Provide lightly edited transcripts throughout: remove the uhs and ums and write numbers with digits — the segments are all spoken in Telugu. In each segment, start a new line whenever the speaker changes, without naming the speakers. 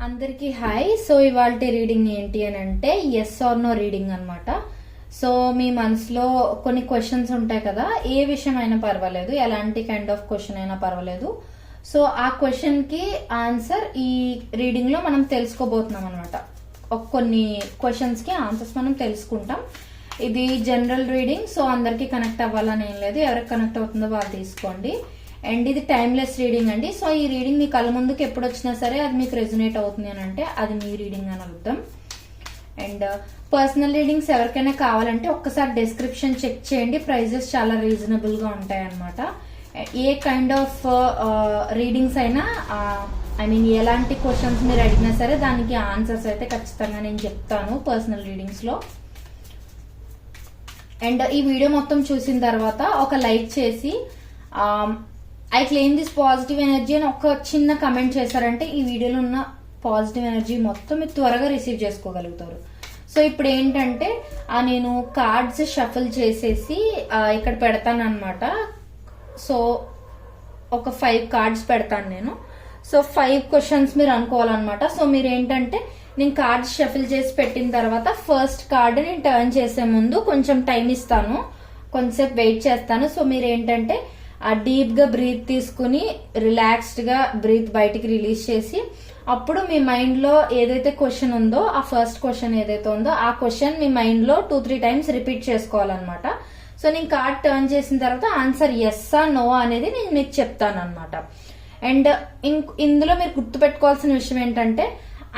అందరికీ హాయ్. సో ఇవాల్టి రీడింగ్ ఏంటి అని అంటే ఎస్ ఆర్ నో రీడింగ్ అన్నమాట. సో మీ మనసులో కొన్ని క్వశ్చన్స్ ఉంటాయి కదా, ఏ విషయం అయినా పర్వాలేదు, ఎలాంటి కైండ్ ఆఫ్ క్వశ్చన్ అయినా పర్వాలేదు. సో ఆ క్వశ్చన్ కి ఆన్సర్ ఈ రీడింగ్ లో మనం తెలుసుకోబోతున్నాం అనమాట. కొన్ని క్వశ్చన్స్ కి ఆన్సర్స్ మనం తెలుసుకుంటాం. ఇది జనరల్ రీడింగ్, సో అందరికి కనెక్ట్ అవ్వాలని ఏం లేదు, ఎవరికి కనెక్ట్ అవుతుందో వాళ్ళు తీసుకోండి. అండ్ ఇది టైమ్లెస్ రీడింగ్ అండి. సో ఈ రీడింగ్ మీ కళ్ళ ముందుకు ఎప్పుడు వచ్చినా సరే అది మీకు రెజొనేట్ అవుతుంది అని అంటే అది మీ రీడింగ్ అని అర్థం. అండ్ పర్సనల్ రీడింగ్స్ ఎవరికైనా కావాలంటే ఒక్కసారి డిస్క్రిప్షన్ చెక్ చేయండి, ప్రైజెస్ చాలా రీజనబుల్ గా ఉంటాయి అనమాట. ఏ కైండ్ ఆఫ్ రీడింగ్స్ అయినా ఐ మీన్ ఎలాంటి క్వశ్చన్స్ మీరు అడిగినా సరే దానికి ఆన్సర్స్ అయితే ఖచ్చితంగా నేను చెప్తాను పర్సనల్ రీడింగ్స్ లో. అండ్ ఈ వీడియో మొత్తం చూసిన తర్వాత ఒక లైక్ చేసి I claim this positive energy అని ఒక చిన్న కమెంట్ చేశారంటే ఈ వీడియోలో ఉన్న పాజిటివ్ ఎనర్జీ మొత్తం మీరు త్వరగా రిసీవ్ చేసుకోగలుగుతారు. సో ఇప్పుడు ఏంటంటే నేను కార్డ్స్ షఫుల్ చేసేసి ఇక్కడ పెడతాను అనమాట. సో ఒక 5 కార్డ్స్ పెడతాను నేను. సో 5 క్వశ్చన్స్ మీరు అనుకోవాలన్నమాట. సో మీరు ఏంటంటే నేను కార్డ్స్ షఫుల్ చేసి పెట్టిన తర్వాత ఫస్ట్ కార్డ్ నేను టర్న్ చేసే ముందు కొంచెం టైం ఇస్తాను, కొంచెంసేపు వెయిట్ చేస్తాను. సో మీరు ఏంటంటే డీప్ గా బ్రీత్ తీసుకుని రిలాక్స్డ్ గా బ్రీత్ బయటికి రిలీజ్ చేసి అప్పుడు మీ మైండ్ లో ఏదైతే క్వశ్చన్ ఉందో ఆ ఫస్ట్ క్వశ్చన్ ఏదైతే ఉందో ఆ క్వశ్చన్ మీ మైండ్ లో 2-3 టైమ్స్ రిపీట్ చేసుకోవాలన్నమాట. సో నేను కార్డ్ టర్న్ చేసిన తర్వాత ఆన్సర్ ఎస్సా నో అనేది నేను మీకు చెప్తాను అనమాట. అండ్ ఇందులో మీరు గుర్తుపెట్టుకోవాల్సిన విషయం ఏంటంటే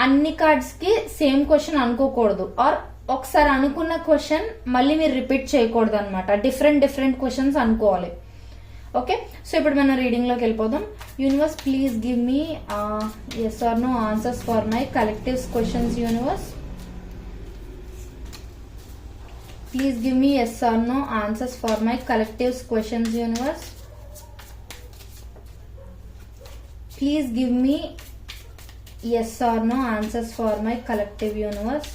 అన్ని కార్డ్స్ కి సేమ్ క్వశ్చన్ అనుకోకూడదు, ఆర్ ఒకసారి అనుకున్న క్వశ్చన్ మళ్ళీ మీరు రిపీట్ చేయకూడదు అనమాట. డిఫరెంట్ క్వశ్చన్స్ అనుకోవాలి. ఓకే, సో ఇప్పుడు మనం రీడింగ్ లోకి వెళ్ళిపోదాం. Universe please give me yes or no answers for my collectives questions. Universe please give me yes or no answers for my collectives questions. Universe please give me yes or no answers for my collective. Universe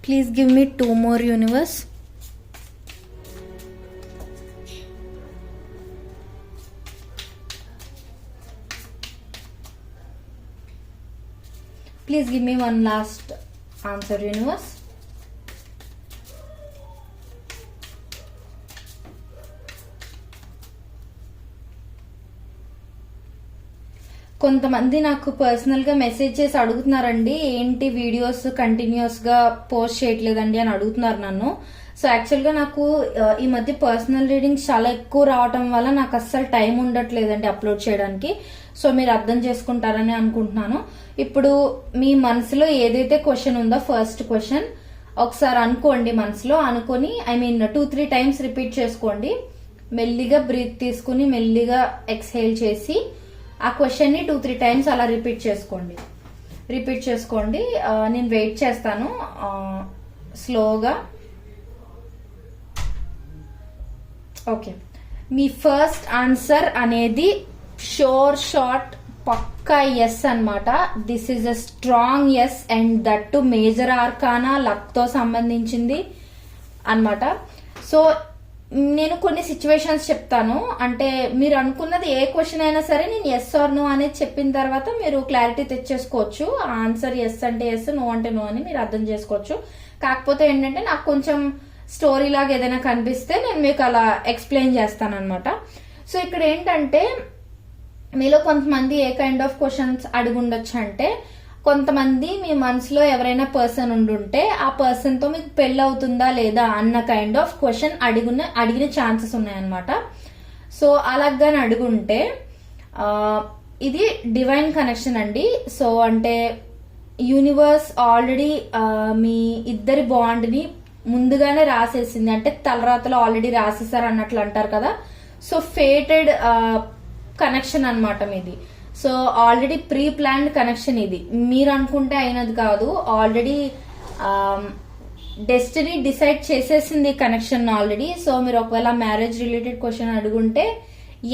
please give me 2 more. Universe please give me one last answer. Universe కొంతమంది నాకు పర్సనల్ గా మెసేజ్ చేసి అడుగుతున్నారండి, ఏంటి వీడియోస్ కంటిన్యూస్ గా పోస్ట్ చేయట్లేదండి అని అడుగుతున్నారు నన్ను. సో యాక్చువల్ గా నాకు ఈ మధ్య పర్సనల్ రీడింగ్స్ చాలా ఎక్కువ రావటం వల్ల నాకు అస్సలు టైం ఉండట్లేదండి అప్లోడ్ చేయడానికి. సో మీరు అర్థం చేసుకుంటారని అనుకుంటున్నాను. ఇప్పుడు మీ మనసులో ఏదైతే క్వశ్చన్ ఉందో ఫస్ట్ క్వశ్చన్ ఒకసారి అనుకోండి, మనసులో అనుకొని ఐ మీన్ 2-3 టైమ్స్ రిపీట్ చేసుకోండి. మెల్లిగా బ్రీత్ తీసుకుని మెల్లిగా ఎక్స్హేల్ చేసి ఆ క్వశ్చన్ ని 2-3 టైమ్స్ అలా రిపీట్ చేసుకోండి. నేను వెయిట్ చేస్తాను స్లోగా. ఓకే, మీ ఫస్ట్ ఆన్సర్ అనేది షోర్ షార్ట్ పక్కా ఎస్ అన్నమాట. This is a strong yes and that too major arcana luck తో సంబంధించింది అన్నమాట. సో నేను కొన్ని సిచ్యువేషన్స్ చెప్తాను, అంటే మీరు అనుకున్నది ఏ క్వశ్చన్ అయినా సరే నేను ఎస్ ఆర్ నో అనేది చెప్పిన తర్వాత మీరు క్లారిటీ తెచ్చేసుకోవచ్చు. ఆన్సర్ ఎస్ అంటే ఎస్, నో అంటే నో అని మీరు అర్థం చేసుకోవచ్చు. కాకపోతే ఏంటంటే నాకు కొంచెం స్టోరీ లాగా ఏదైనా కనిపిస్తే నేను మీకు అలా ఎక్స్ప్లెయిన్ చేస్తాను అనమాట. సో ఇక్కడ ఏంటంటే మీలో కొంతమంది ఏ కైండ్ ఆఫ్ క్వశ్చన్స్ అడుగుండొచ్చు అంటే, కొంతమంది మీ మనసులో ఎవరైనా పర్సన్ ఉండుంటే ఆ పర్సన్ తో మీకు పెళ్లి అవుతుందా లేదా అన్న కైండ్ ఆఫ్ క్వశ్చన్ అడిగిన ఛాన్సెస్ ఉన్నాయన్నమాట. సో అలాగని అడుగుంటే ఇది డివైన్ కనెక్షన్ అండి. సో అంటే యూనివర్స్ ఆల్రెడీ మీ ఇద్దరి బాండ్ ని ముందుగానే రాసేసింది, అంటే తలరాతలో ఆల్రెడీ రాసేసారు అన్నట్లు అంటారు కదా. సో ఫేటెడ్ కనెక్షన్ అన్నమాట మీది. So already pre planned connection ఇది, మీరు అనుకుంటే అయినది కాదు. ఆల్రెడీ డెస్టినీ డిసైడ్ చేసేసింది కనెక్షన్ ఆల్రెడీ. సో మీరు ఒకవేళ మ్యారేజ్ రిలేటెడ్ క్వశ్చన్ అడుగుంటే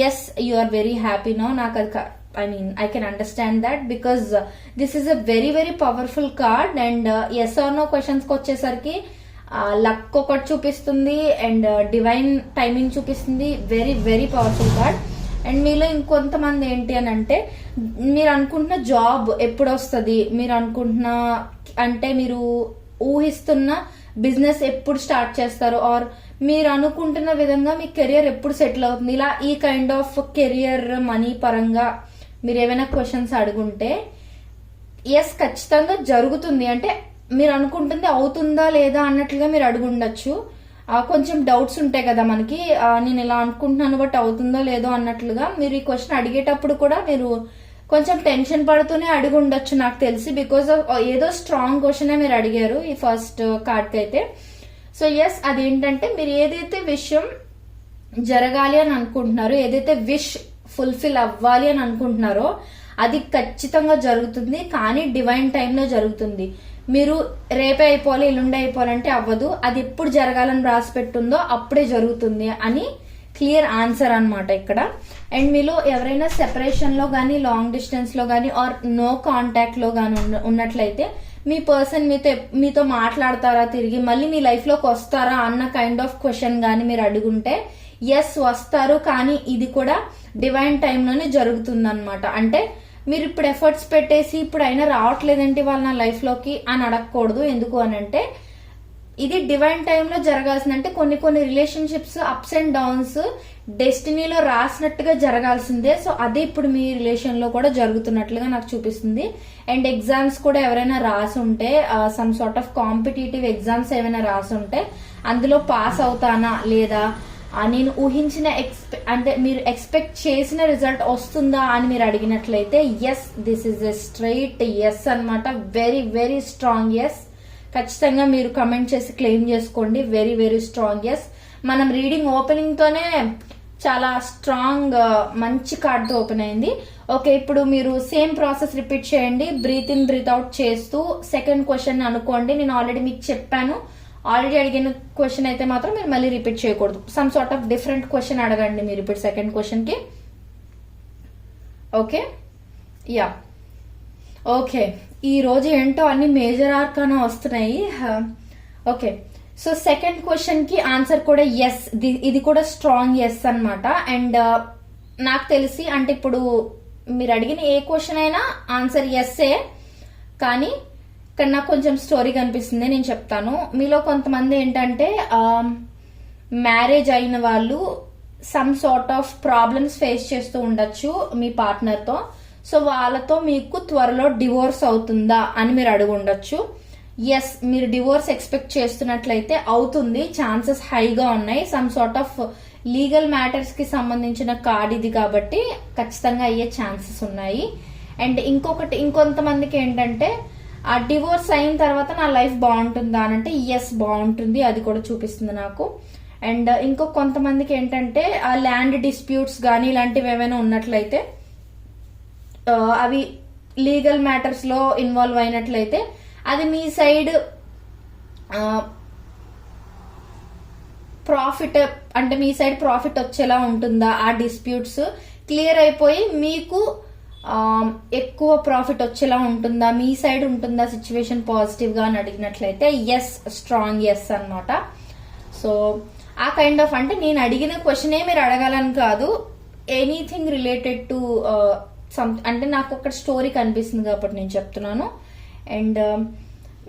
yes you are very happy now, నాకు అది I can understand that because this is a very very powerful card and yes or no questions కి వచ్చేసరికి లక్ ఒకటి చూపిస్తుంది అండ్ డివైన్ టైమింగ్ చూపిస్తుంది. Very very powerful card. And మీలో ఇంకొంతమంది ఏంటి అని అంటే మీరు అనుకుంటున్న జాబ్ ఎప్పుడు వస్తుంది, మీరు అనుకుంటున్న అంటే మీరు ఊహిస్తున్న బిజినెస్ ఎప్పుడు స్టార్ట్ చేస్తారు, ఆర్ మీరు అనుకుంటున్న విధంగా మీ కెరియర్ ఎప్పుడు సెటిల్ అవుతుంది, ఇలా ఈ కైండ్ ఆఫ్ కెరియర్ మనీ పరంగా మీరు ఏమైనా క్వశ్చన్స్ అడుగుంటే ఎస్ ఖచ్చితంగా జరుగుతుంది. అంటే మీరు అనుకుంటుంది అవుతుందా లేదా అన్నట్లుగా మీరు అడుగుండొచ్చు. కొంచెం డౌట్స్ ఉంటాయి కదా మనకి, నేను ఇలా అనుకుంటున్నాను బట్ అవుతుందో లేదో అన్నట్లుగా మీరు ఈ క్వశ్చన్ అడిగేటప్పుడు కూడా మీరు కొంచెం టెన్షన్ పడుతూనే అడిగి ఉండొచ్చు నాకు తెలిసి, బికాస్ ఆఫ్ ఏదో స్ట్రాంగ్ క్వశ్చనే మీరు అడిగారు ఈ ఫస్ట్ కార్డ్ కి అయితే. సో ఎస్, అదేంటంటే మీరు ఏదైతే విషయం జరగాలి అని అనుకుంటున్నారో, ఏదైతే విష్ ఫుల్ఫిల్ అవ్వాలి అని అనుకుంటున్నారో అది ఖచ్చితంగా జరుగుతుంది, కానీ డివైన్ టైంలో జరుగుతుంది. మీరు రేపే అయిపోవాలి ఎల్లుండి అయిపోవాలంటే అవ్వదు, అది ఎప్పుడు జరగాలని రాసి పెట్టుందో అప్పుడే జరుగుతుంది అని క్లియర్ ఆన్సర్ అన్నమాట ఇక్కడ. అండ్ మీలో ఎవరైనా సెపరేషన్ లో గానీ, లాంగ్ డిస్టెన్స్ లో గానీ, ఆర్ నో కాంటాక్ట్ లో గానీ ఉన్నట్లయితే మీ పర్సన్ మీతో మాట్లాడతారా, తిరిగి మళ్ళీ మీ లైఫ్ లోకి వస్తారా అన్న కైండ్ ఆఫ్ క్వశ్చన్ గానీ మీరు అడుగుంటే ఎస్ వస్తారు, కానీ ఇది కూడా డివైన్ టైంలోనే జరుగుతుంది అనమాట. అంటే మీరు ఇప్పుడు ఎఫర్ట్స్ పెట్టేసి ఇప్పుడు అయినా రావట్లేదంటే వాళ్ళ నా లైఫ్ లోకి అని అడగకూడదు. ఎందుకు అని అంటే ఇది డివైన్ టైంలో జరగాల్సింది. అంటే కొన్ని రిలేషన్షిప్స్ అప్స్ అండ్ డౌన్స్ డెస్టినీలో రాసినట్టుగా జరగాల్సిందే. సో అదే ఇప్పుడు మీ రిలేషన్ లో కూడా జరుగుతున్నట్లుగా నాకు చూపిస్తుంది. అండ్ ఎగ్జామ్స్ కూడా ఎవరైనా రాసి ఉంటే, some sort of competitive exams ఏమైనా రాసి ఉంటే అందులో పాస్ అవుతానా లేదా, నేను ఊహించిన అంటే మీరు ఎక్స్పెక్ట్ చేసిన రిజల్ట్ వస్తుందా అని మీరు అడిగినట్లయితే yes, this is a straight yes అన్నమాట. Very very strong yes. ఖచ్చితంగా మీరు కమెంట్ చేసి క్లెయిమ్ చేసుకోండి. Very very strong yes. మనం రీడింగ్ ఓపెనింగ్ తోనే చాలా స్ట్రాంగ్ మంచి కార్డ్ తో ఓపెన్ అయింది. ఓకే, ఇప్పుడు మీరు సేమ్ ప్రాసెస్ రిపీట్ చేయండి, బ్రీత్ ఇన్ బ్రీత్ అవుట్ చేస్తూ సెకండ్ క్వశ్చన్ అనుకోండి. నేను ఆల్రెడీ మీకు చెప్పాను, ఆల్రెడీ అడిగిన క్వశ్చన్ అయితే మాత్రం మీరు మళ్ళీ రిపీట్ చేయకూడదు. Some sort of different question అడగండి మీరు ఇప్పుడు సెకండ్ క్వశ్చన్ కి. Okay, yeah okay. ఈ రోజు ఏంటో అన్ని మేజర్ ఆర్కానా వస్తున్నాయి. ఓకే, సో సెకండ్ క్వశ్చన్ కి ఆన్సర్ కూడా ఎస్. ఇది కూడా స్ట్రాంగ్ ఎస్ అన్నమాట. అండ్ నాకు తెలిసి అంటే ఇప్పుడు మీరు అడిగిన ఏ క్వశ్చన్ అయినా ఆన్సర్ ఎస్ఏ, కానీ ఇక్కడ నాకు కొంచెం స్టోరీ కనిపిస్తుంది, నేను చెప్తాను. మీలో కొంతమంది ఏంటంటే మ్యారేజ్ అయిన వాళ్ళు some sort of problems face చేస్తూ ఉండొచ్చు మీ పార్ట్నర్ తో. సో వాళ్ళతో మీకు త్వరలో డివోర్స్ అవుతుందా అని మీరు అడుగు ఉండొచ్చు. ఎస్, మీరు డివోర్స్ ఎక్స్పెక్ట్ చేస్తున్నట్లయితే అవుతుంది, ఛాన్సెస్ హైగా ఉన్నాయి. Some sort of legal matters కి సంబంధించిన కార్డ్ ఇది కాబట్టి ఖచ్చితంగా అయ్యే ఛాన్సెస్ ఉన్నాయి. అండ్ ఇంకొంతమందికి ఏంటంటే ఆ డివోర్స్ అయిన తర్వాత నా లైఫ్ బాగుంటుందా అని అంటే ఎస్ బాగుంటుంది, అది కూడా చూపిస్తుంది నాకు. అండ్ కొంతమందికి ఏంటంటే ఆ ల్యాండ్ డిస్ప్యూట్స్ కానీ ఇలాంటివి ఏమైనా ఉన్నట్లయితే, అవి లీగల్ మ్యాటర్స్ లో ఇన్వాల్వ్ అయినట్లయితే అది మీ సైడ్ ప్రాఫిట్, అంటే మీ సైడ్ ప్రాఫిట్ వచ్చేలా ఉంటుందా, ఆ డిస్ప్యూట్స్ క్లియర్ అయిపోయి మీకు ఎక్కువ ప్రాఫిట్ వచ్చేలా ఉంటుందా, మీ సైడ్ ఉంటుందా సిచ్యువేషన్ పాజిటివ్ గా అని అడిగినట్లయితే ఎస్, స్ట్రాంగ్ ఎస్ అన్నమాట. సో ఆ కైండ్ ఆఫ్ అంటే నేను అడిగిన క్వశ్చనే మీరు అడగాలని కాదు, ఎనీథింగ్ రిలేటెడ్ టు అంటే నాకు ఒక స్టోరీ కనిపిస్తుంది కాబట్టి నేను చెప్తున్నాను. అండ్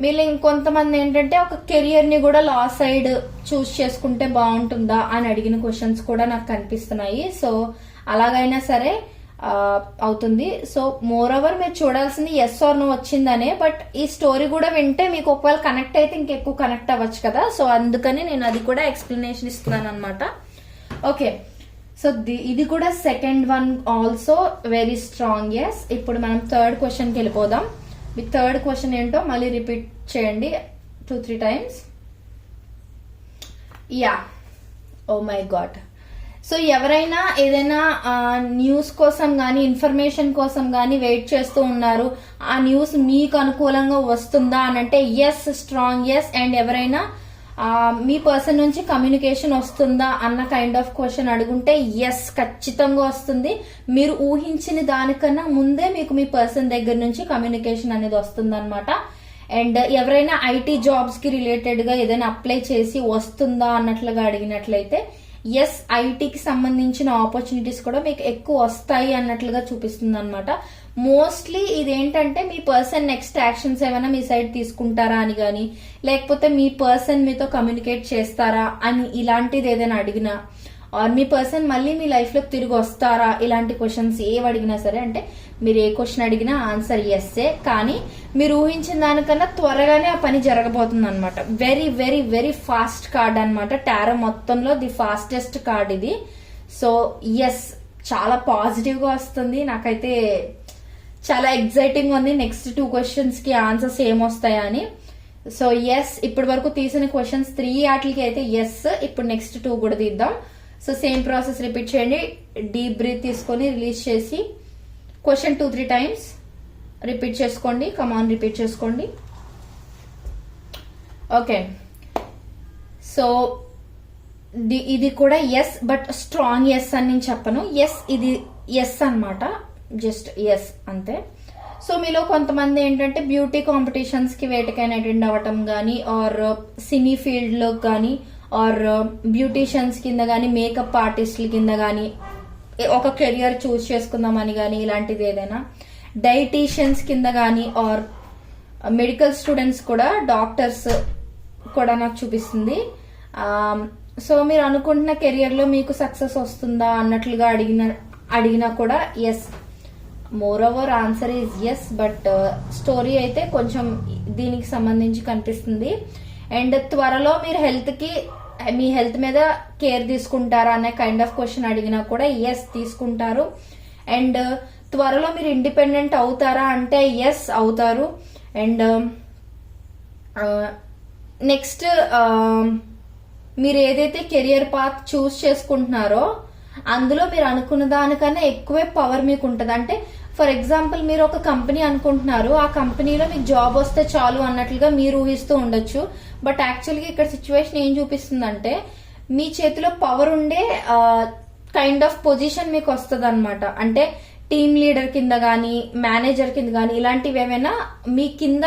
మీరు ఇంకొంతమంది ఏంటంటే ఒక కెరియర్ ని కూడా లా సైడ్ చూస్ చేసుకుంటే బాగుంటుందా అని అడిగిన క్వశ్చన్స్ కూడా నాకు కనిపిస్తున్నాయి. సో అలాగైనా సరే అవుతుంది. సో మోర్ ఓవర్ మీరు చూడాల్సింది ఎస్ ఆర్ నో వచ్చిందనే. బట్ ఈ స్టోరీ కూడా వింటే మీకు ఒకవేళ కనెక్ట్ అయితే ఇంకెక్కువ కనెక్ట్ అవ్వచ్చు కదా, సో అందుకని నేను అది కూడా ఎక్స్ప్లెనేషన్ ఇస్తున్నాను అనమాట. ఓకే, సో ఇది కూడా second one also very strong yes. ఇప్పుడు మనం థర్డ్ క్వశ్చన్ కి వెళ్ళిపోదాం. మీ థర్డ్ క్వశ్చన్ ఏంటో మళ్ళీ రిపీట్ చేయండి 2-3 times. Yeah, oh my god. So ఎవరైనా ఏదైనా న్యూస్ కోసం గానీ ఇన్ఫర్మేషన్ కోసం గానీ వెయిట్ చేస్తూ ఉన్నారు, ఆ న్యూస్ మీకు అనుకూలంగా వస్తుందా అని అంటే ఎస్, స్ట్రాంగ్ ఎస్. అండ్ ఎవరైనా మీ పర్సన్ నుంచి కమ్యూనికేషన్ వస్తుందా అన్న కైండ్ ఆఫ్ క్వశ్చన్ అడుగుంటే ఎస్ ఖచ్చితంగా వస్తుంది. మీరు ఊహించిన దానికన్నా ముందే మీకు మీ పర్సన్ దగ్గర నుంచి కమ్యూనికేషన్ అనేది వస్తుంది అనమాట. అండ్ ఎవరైనా ఐటీ జాబ్స్ కి రిలేటెడ్ గా ఏదైనా అప్లై చేసి వస్తుందా అన్నట్లుగా అడిగినట్లయితే ఎస్, ఐటీకి సంబంధించిన ఆపర్చునిటీస్ కూడా మీకు ఎక్కువ వస్తాయి అన్నట్లుగా చూపిస్తుంది అనమాట. మోస్ట్లీ ఇదేంటంటే మీ పర్సన్ నెక్స్ట్ యాక్షన్స్ ఏమైనా మీ సైడ్ తీసుకుంటారా అని గానీ, లేకపోతే మీ పర్సన్ మీతో కమ్యూనికేట్ చేస్తారా అని ఇలాంటిది ఏదైనా అడిగినా, ఆర్ మీ పర్సన్ మళ్ళీ మీ లైఫ్ లోకి తిరిగి వస్తారా, ఇలాంటి క్వశ్చన్స్ ఏవి అడిగినా సరే, అంటే మీరు ఏ క్వశ్చన్ అడిగినా ఆన్సర్ ఎస్సే. కానీ మీరు ఊహించిన దానికన్నా త్వరగానే ఆ పని జరగబోతుంది అనమాట. Very very very fast card అనమాట. టారో మొత్తంలో ది ఫాస్టెస్ట్ కార్డ్ ఇది. సో ఎస్, చాలా పాజిటివ్ గా వస్తుంది. నాకైతే చాలా ఎక్సైటింగ్ ఉంది నెక్స్ట్ 2 క్వశ్చన్స్ కి ఆన్సర్స్ ఏమొస్తాయా అని. సో ఎస్, ఇప్పటి వరకు తీసిన క్వశ్చన్స్ 3 వాటికి అయితే ఎస్. ఇప్పుడు నెక్స్ట్ 2 కూడా తీద్దాం. సో సేమ్ ప్రాసెస్ రిపీట్ చేయండి. డీప్ బ్రీత్ తీసుకొని రిలీజ్ చేసి క్వశ్చన్ 2-3 టైమ్స్ రిపీట్ చేసుకోండి. కమాన్, రిపీట్ చేసుకోండి. ఓకే, సో ఇది కూడా ఎస్, బట్ స్ట్రాంగ్ ఎస్ అని నేను చెప్పను. ఎస్, ఇది ఎస్ అన్నమాట, జస్ట్ ఎస్ అంతే. సో మీలో కొంతమంది ఏంటంటే బ్యూటీ కాంపిటీషన్స్ కి వేటికైనా అటెండ్ అవ్వటం గానీ, ఆర్ సినీ ఫీల్డ్ లో గానీ, ఆర్ బ్యూటీషియన్స్ కింద గానీ, మేకప్ ఆర్టిస్టుల కింద గానీ ఒక కెరియర్ చూస్ చేసుకుందామని గానీ, ఇలాంటిది ఏదైనా డైటీషియన్స్ కింద గానీ, ఆర్ మెడికల్ స్టూడెంట్స్ కూడా, డాక్టర్స్ కూడా నాకు చూపిస్తుంది. సో మీరు అనుకుంటున్న కెరియర్ లో మీకు సక్సెస్ వస్తుందా అన్నట్లుగా అడిగినా కూడా yes. Moreover answer is yes, but story అయితే కొంచెం దీనికి సంబంధించి కనిపిస్తుంది. అండ్ త్వరలో మీరు మీ హెల్త్ మీద కేర్ తీసుకుంటారా అనే కైండ్ ఆఫ్ క్వశ్చన్ అడిగినా కూడా ఎస్ తీసుకుంటారు. అండ్ త్వరలో మీరు ఇండిపెండెంట్ అవుతారా అంటే ఎస్ అవుతారు. అండ్ నెక్స్ట్ మీరు ఏదైతే కెరియర్ పాత్ చూస్ చేసుకుంటున్నారో అందులో మీరు అనుకున్న దానికన్నా ఎక్కువే పవర్ మీకు ఉంటుంది. అంటే ఫర్ ఎగ్జాంపుల్ మీరు ఒక కంపెనీ అనుకుంటున్నారు, ఆ కంపెనీలో మీకు జాబ్ వస్తే చాలు అన్నట్లుగా మీరు ఊహిస్తూ ఉండొచ్చు. బట్ యాక్చువల్గా ఇక్కడ సిచ్యువేషన్ ఏం చూపిస్తుందంటే మీ చేతిలో పవర్ ఉండే కైండ్ ఆఫ్ పొజిషన్ మీకు వస్తుంది అనమాట. అంటే టీమ్ లీడర్ కింద గానీ, మేనేజర్ కింద గానీ, ఇలాంటివి ఏమైనా మీ కింద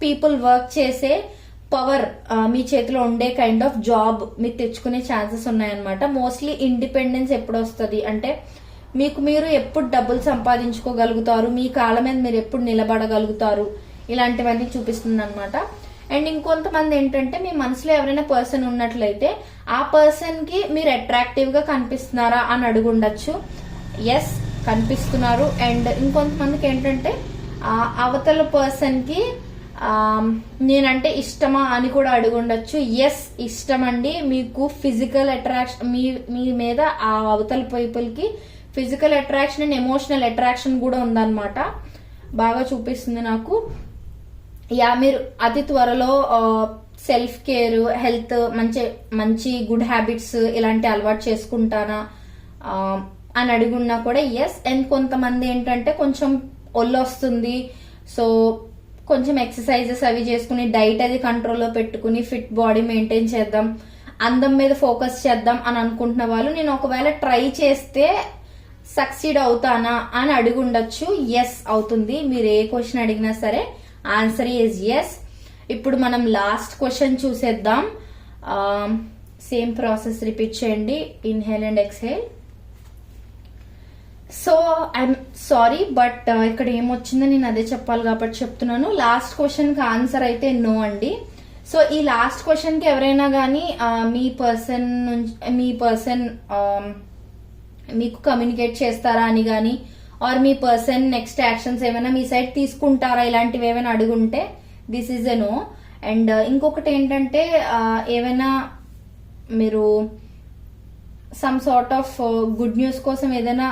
పీపుల్ వర్క్ చేసే పవర్ మీ చేతిలో ఉండే కైండ్ ఆఫ్ జాబ్ మీకు తెచ్చుకునే ఛాన్సెస్ ఉన్నాయన్నమాట. మోస్ట్లీ ఇండిపెండెన్స్ ఎప్పుడు వస్తుంది అంటే మీకు మీరు ఎప్పుడు డబ్బులు సంపాదించుకోగలుగుతారు, మీ కాళ్ళ మీద మీరు ఎప్పుడు నిలబడగలుగుతారు, ఇలాంటివన్నీ చూపిస్తుంది అనమాట. అండ్ ఇంకొంతమంది ఏంటంటే మీ మనసులో ఎవరైనా పర్సన్ ఉన్నట్లయితే ఆ పర్సన్ కి మీరు అట్రాక్టివ్ గా కనిపిస్తున్నారా అని అడుగుండొచ్చు. ఎస్, కనిపిస్తున్నారు. అండ్ ఇంకొంతమందికి ఏంటంటే అవతల పర్సన్ కి నేనంటే ఇష్టమా అని కూడా అడుగుండొచ్చు. ఎస్, ఇష్టం అండి. మీకు ఫిజికల్ అట్రాక్షన్ మీ మీద ఆ అవతల పీపుల్ కి physical attraction and emotional attraction కూడా ఉందన్నమాట. బాగా చూపిస్తుంది నాకు. మీరు అతి త్వరలో సెల్ఫ్ కేర్, హెల్త్, మంచి గుడ్ హ్యాబిట్స్ ఇలాంటి అలవాటు చేసుకుంటానా అని అడుగున్నా కూడా ఎస్. అండ్ కొంతమంది ఏంటంటే కొంచెం ఒళ్ళు వస్తుంది, సో కొంచెం ఎక్సర్సైజెస్ అవి చేసుకుని డైట్ అది కంట్రోల్లో పెట్టుకుని ఫిట్ బాడీ మెయింటైన్ చేద్దాం, అందం మీద ఫోకస్ చేద్దాం అని అనుకుంటున్న వాళ్ళు నేను ఒకవేళ ట్రై చేస్తే సక్సీడ్ అవుతానా అని అడుగుండొచ్చు. ఎస్ అవుతుంది. మీరు ఏ క్వశ్చన్ అడిగినా సరే ఆన్సర్ ఈజ్ ఎస్. ఇప్పుడు మనం లాస్ట్ క్వశ్చన్ చూసేద్దాం. సేమ్ ప్రాసెస్ రిపీట్ చేయండి. Inhale and exhale. So I'm sorry, but ఇక్కడ ఏమొచ్చిందో నేను అదే చెప్పాలి కాబట్టి చెప్తున్నాను. లాస్ట్ క్వశ్చన్ కి ఆన్సర్ అయితే నో అండి. సో ఈ లాస్ట్ క్వశ్చన్ కి ఎవరైనా గానీ మీ పర్సన్ మీకు కమ్యూనికేట్ చేస్తారా అని గానీ, ఆర్ మీ పర్సన్ నెక్స్ట్ యాక్షన్స్ ఏమైనా మీ సైడ్ తీసుకుంటారా ఇలాంటివి ఏమైనా అడుగుంటే this is a no. And ఇంకొకటి ఏంటంటే ఏమైనా మీరు some sort of good news కోసం ఏదైనా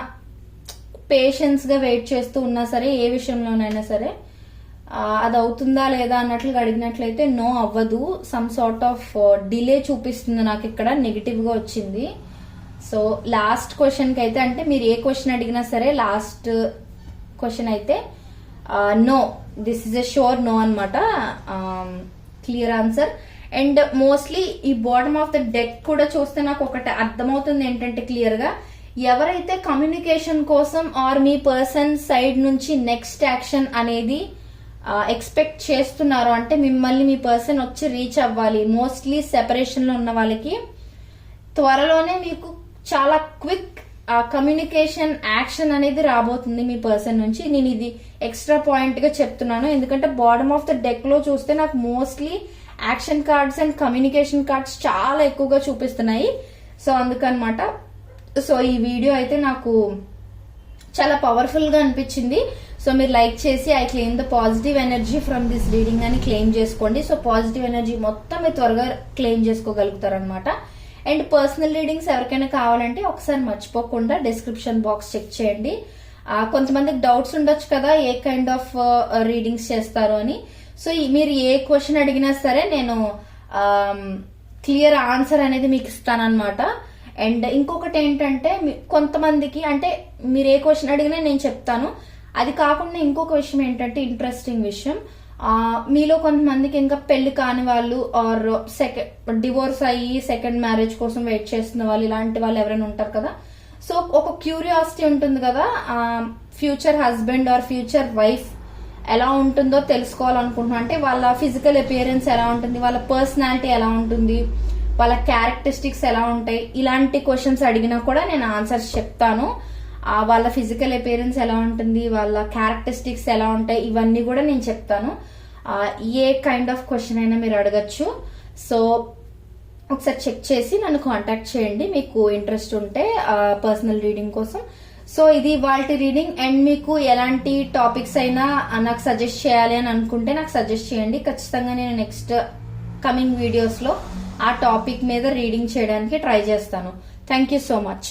పేషెన్స్ గా వెయిట్ చేస్తూ ఉన్నా సరే, ఏ విషయంలోనైనా సరే అది అవుతుందా లేదా అన్నట్లుగా అడిగినట్లయితే నో అవ్వదు. సమ్ సార్ట్ ఆఫ్ డిలే చూపిస్తుంది నాకు ఇక్కడ, నెగిటివ్ గా వచ్చింది. సో లాస్ట్ క్వశ్చన్ కి అయితే, అంటే మీరు ఏ క్వశ్చన్ అడిగినా సరే లాస్ట్ క్వశ్చన్ అయితే no, this is a sure no అనమాట, క్లియర్ ఆన్సర్. అండ్ మోస్ట్లీ ఈ బాటమ్ ఆఫ్ ద డెక్ కూడా చూస్తే నాకు ఒకటి అర్థమవుతుంది ఏంటంటే క్లియర్ గా, ఎవరైతే కమ్యూనికేషన్ కోసం ఆర్ మీ పర్సన్ సైడ్ నుంచి నెక్స్ట్ యాక్షన్ అనేది ఎక్స్పెక్ట్ చేస్తున్నారో, అంటే మిమ్మల్ని మీ పర్సన్ వచ్చి రీచ్ అవ్వాలి, మోస్ట్లీ సెపరేషన్ లో ఉన్న వాళ్ళకి త్వరలోనే మీకు చాలా క్విక్ కమ్యూనికేషన్ యాక్షన్ అనేది రాబోతుంది మీ పర్సన్ నుంచి. నేను ఇది ఎక్స్ట్రా పాయింట్ గా చెప్తున్నాను, ఎందుకంటే బాటమ్ ఆఫ్ ద డెక్ లో చూస్తే నాకు mostly action cards and communication cards చాలా ఎక్కువగా చూపిస్తున్నాయి. సో అందుకనమాట. సో ఈ వీడియో అయితే నాకు చాలా పవర్ఫుల్ గా అనిపించింది. సో మీరు లైక్ చేసి I claim the positive energy from this reading అని క్లెయిమ్ చేసుకోండి. సో పాజిటివ్ ఎనర్జీ మొత్తం మీరు త్వరగా క్లెయిమ్ చేసుకోగలుగుతారు అనమాట. అండ్ పర్సనల్ రీడింగ్స్ ఎవరికైనా కావాలంటే ఒకసారి మర్చిపోకుండా డిస్క్రిప్షన్ బాక్స్ చెక్ చేయండి. కొంతమందికి డౌట్స్ ఉండొచ్చు కదా ఏ కైండ్ ఆఫ్ రీడింగ్స్ చేస్తారు అని. సో మీరు ఏ క్వశ్చన్ అడిగినా సరే నేను క్లియర్ ఆన్సర్ అనేది మీకు ఇస్తానన్నమాట. అండ్ ఇంకొకటి ఏంటంటే కొంతమందికి అంటే మీరు ఏ క్వశ్చన్ అడిగినా నేను చెప్తాను. అది కాకుండా ఇంకొక విషయం ఏంటంటే ఇంట్రెస్టింగ్ విషయం, మీలో కొంతమందికి ఇంకా పెళ్లి కాని వాళ్ళు ఆర్ డివోర్స్ అయ్యి సెకండ్ మ్యారేజ్ కోసం వెయిట్ చేస్తున్న వాళ్ళు, ఇలాంటి వాళ్ళు ఎవరైనా ఉంటారు కదా. సో ఒక క్యూరియాసిటీ ఉంటుంది కదా, future husband or future wife ఎలా ఉంటుందో తెలుసుకోవాలనుకుంటున్నా. అంటే వాళ్ళ ఫిజికల్ అపియరెన్స్ ఎలా ఉంటుంది, వాళ్ళ పర్సనాలిటీ ఎలా ఉంటుంది, వాళ్ళ క్యారెక్టరిస్టిక్స్ ఎలా ఉంటాయి, ఇలాంటి క్వశ్చన్స్ అడిగినా కూడా నేను ఆన్సర్స్ చెప్తాను. వాళ్ళ ఫిజికల్ అపియరెన్స్ ఎలా ఉంటుంది, వాళ్ళ క్యారెక్టరిస్టిక్స్ ఎలా ఉంటాయి, ఇవన్నీ కూడా నేను చెప్తాను. ఏ కైండ్ ఆఫ్ క్వశ్చన్ అయినా మీరు అడగచ్చు. సో ఒకసారి చెక్ చేసి నన్ను కాంటాక్ట్ చేయండి మీకు ఇంట్రెస్ట్ ఉంటే పర్సనల్ రీడింగ్ కోసం. సో ఇది వాళ్ళ రీడింగ్. అండ్ మీకు ఎలాంటి టాపిక్స్ అయినా నాకు సజెస్ట్ చేయాలి అని అనుకుంటే నాకు సజెస్ట్ చేయండి. ఖచ్చితంగా నేను నెక్స్ట్ కమింగ్ వీడియోస్ లో ఆ టాపిక్ మీద రీడింగ్ చేయడానికి ట్రై చేస్తాను. Thank you so much.